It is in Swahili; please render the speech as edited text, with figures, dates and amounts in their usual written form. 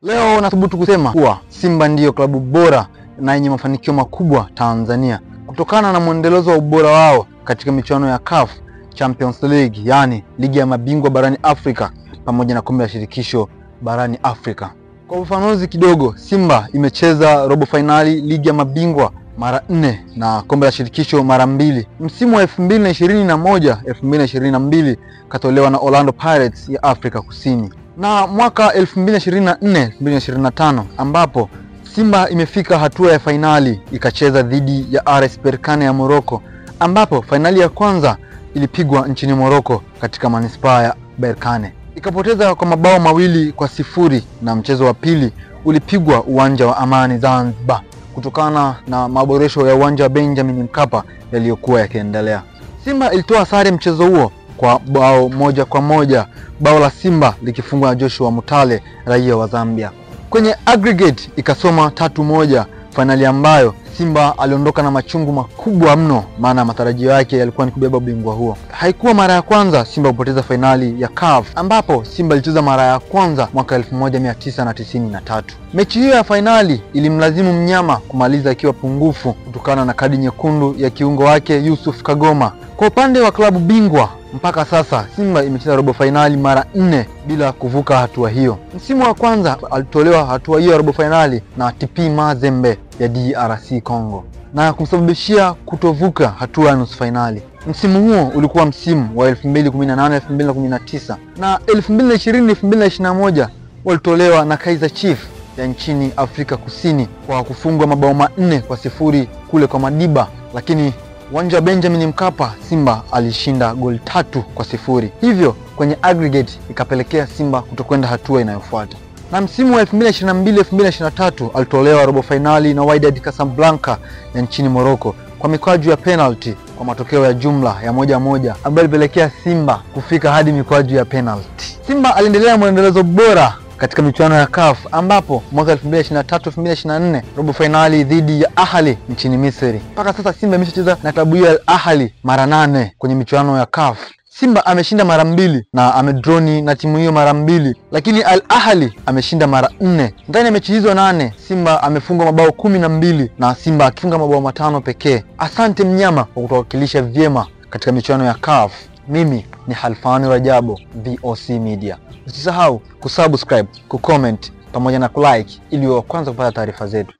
Leo nathubutu kusema kuwa Simba ndiyo klabu bora na yenye mafanikio makubwa Tanzania kutokana na mwendelezo wa ubora wao katika michuano ya CAF Champions League, yani ligi ya mabingwa barani Afrika pamoja na kombe la shirikisho barani Afrika. Kwa ufafanuzi kidogo, Simba imecheza robo finali ligi ya mabingwa mara 4 na kombe la shirikisho mara 2. Msimu wa 2021-2022 katolewa na Orlando Pirates ya Afrika Kusini. Na mwaka 2024-2025 ambapo Simba imefika hatua ya finali ikacheza dhidi ya RS Berkane ya Morocco, ambapo finali ya kwanza ilipigwa nchini Morocco katika manispaa ya Berkane. Ikapoteza kwa mabao 2-0 na mchezo wa pili ulipigwa uwanja wa Amani Zanzibar kutokana na maboresho ya uwanja wa Benjamin Mkapa yaliyokuwa yakiendelea. Simba ilitoa sare mchezo huo kwa bao 1-1, bao la Simba likifungwa na Joshua Mutale, raia wa Zambia. Kwenye aggregate ikasoma 3-1, finali ambayo Simba aliondoka na machungu makubwa mno, maana matarajio yake yalikuwa ni kubeba ubingwa huo. Haikuwa mara ya kwanza Simba kupoteza finali ya CAF, ambapo Simba ilicheza mara ya kwanza mwaka 1993. Mechi hiyo ya finali ilimlazimu mnyama kumaliza akiwa pungufu kutokana na kadi nyekundu ya kiungo wake Yusuf Kagoma. Kwa upande wa klabu bingwa, mpaka sasa Simba imecheza robo finali mara 4 bila kuvuka hatua hiyo. Msimu wa kwanza alitolewa hatua hiyo ya robo finali na TP Mazembe ya DRC Congo na kumsababishia kutovuka hatua ya nusu finali. Msimu huo ulikuwa msimu wa 2018-2019 na 2020-2021 walitolewa na Kaizer Chiefs ya nchini Afrika Kusini kwa kufungwa mabao 4-0 kule kwa Madiba, lakini uwanja wa Benjamin Mkapa Simba alishinda goli 3-0. Hivyo kwenye aggregate ikapelekea Simba kutokwenda hatua inayofuata. Na msimu wa 2022-2023 alitolewa robo finali na Wydad Casablanca ya nchini Morocco kwa mikwaju ya penalty kwa matokeo ya jumla ya 1-1 ambayo ilipelekea Simba kufika hadi mikwaju ya penalty. Simba aliendelea mwendelezo bora katika michuano ya CAF, ambapo mwaka 2023-2024 robo finali dhidi ya Ahli nchini Misri. Mpaka sasa Simba imeshacheza na klabu ya Al Ahli mara 8 kwenye michuano ya CAF. Simba ameshinda mara 2 na amedroni na timu hiyo mara 2, lakini Al Ahli ameshinda mara 4. Ndani ya mechi hizo 8 Simba amefunga mabao 12 na Simba akifunga mabao 5 pekee. Asante mnyama kwa kutuwakilisha vyema katika michuano ya CAF. Mimi ni Halfani Rajabu, VOC Media. Usisahau kusubscribe, kucomment pamoja na kulike ili uwe wa kwanza kupata taarifa zetu.